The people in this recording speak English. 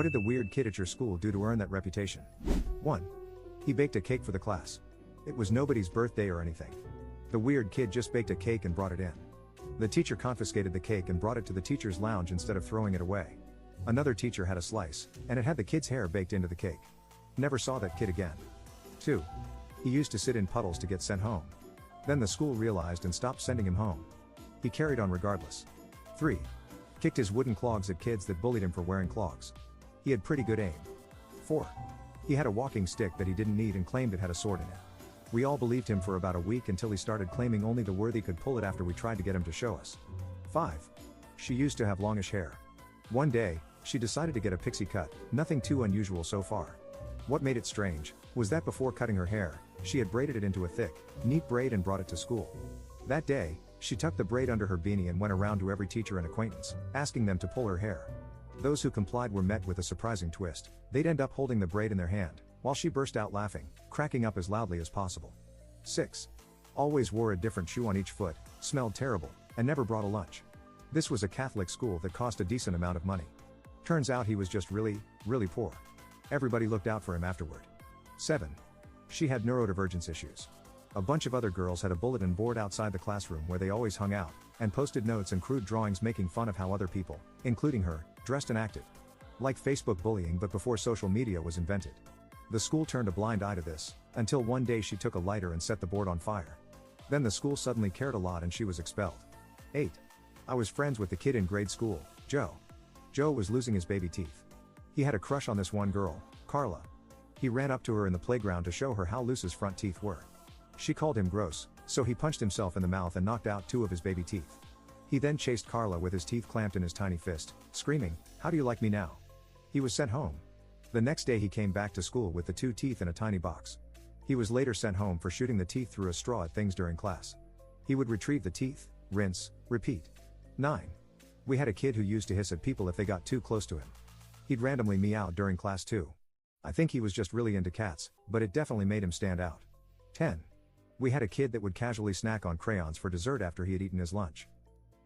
What did the weird kid at your school do to earn that reputation? 1. He baked a cake for the class. It was nobody's birthday or anything. The weird kid just baked a cake and brought it in. The teacher confiscated the cake and brought it to the teacher's lounge instead of throwing it away. Another teacher had a slice, and it had the kid's hair baked into the cake. Never saw that kid again. 2. He used to sit in puddles to get sent home. Then the school realized and stopped sending him home. He carried on regardless. 3. Kicked his wooden clogs at kids that bullied him for wearing clogs. He had pretty good aim. 4. He had a walking stick that he didn't need and claimed it had a sword in it. We all believed him for about a week until he started claiming only the worthy could pull it after we tried to get him to show us. 5. She used to have longish hair. One day, she decided to get a pixie cut, nothing too unusual so far. What made it strange was that before cutting her hair, she had braided it into a thick, neat braid and brought it to school. That day, she tucked the braid under her beanie and went around to every teacher and acquaintance, asking them to pull her hair. Those who complied were met with a surprising twist. They'd end up holding the braid in their hand, while she burst out laughing, cracking up as loudly as possible. 6. Always wore a different shoe on each foot, smelled terrible, and never brought a lunch. This was a Catholic school that cost a decent amount of money. Turns out he was just really poor. Everybody looked out for him afterward. 7. She had neurodivergence issues. A bunch of other girls had a bulletin board outside the classroom where they always hung out, and posted notes and crude drawings making fun of how other people, including her, dressed and acted. Like Facebook bullying but before social media was invented. The school turned a blind eye to this, until one day she took a lighter and set the board on fire. Then the school suddenly cared a lot and she was expelled. 8. I was friends with the kid in grade school, Joe. Joe was losing his baby teeth. He had a crush on this one girl, Carla. He ran up to her in the playground to show her how loose his front teeth were. She called him gross, so he punched himself in the mouth and knocked out 2 of his baby teeth. He then chased Carla with his teeth clamped in his tiny fist, screaming, "How do you like me now?" He was sent home. The next day he came back to school with the 2 teeth in a tiny box. He was later sent home for shooting the teeth through a straw at things during class. He would retrieve the teeth, rinse, repeat. 9. We had a kid who used to hiss at people if they got too close to him. He'd randomly meow during class too. I think he was just really into cats, but it definitely made him stand out. 10. We had a kid that would casually snack on crayons for dessert after he had eaten his lunch.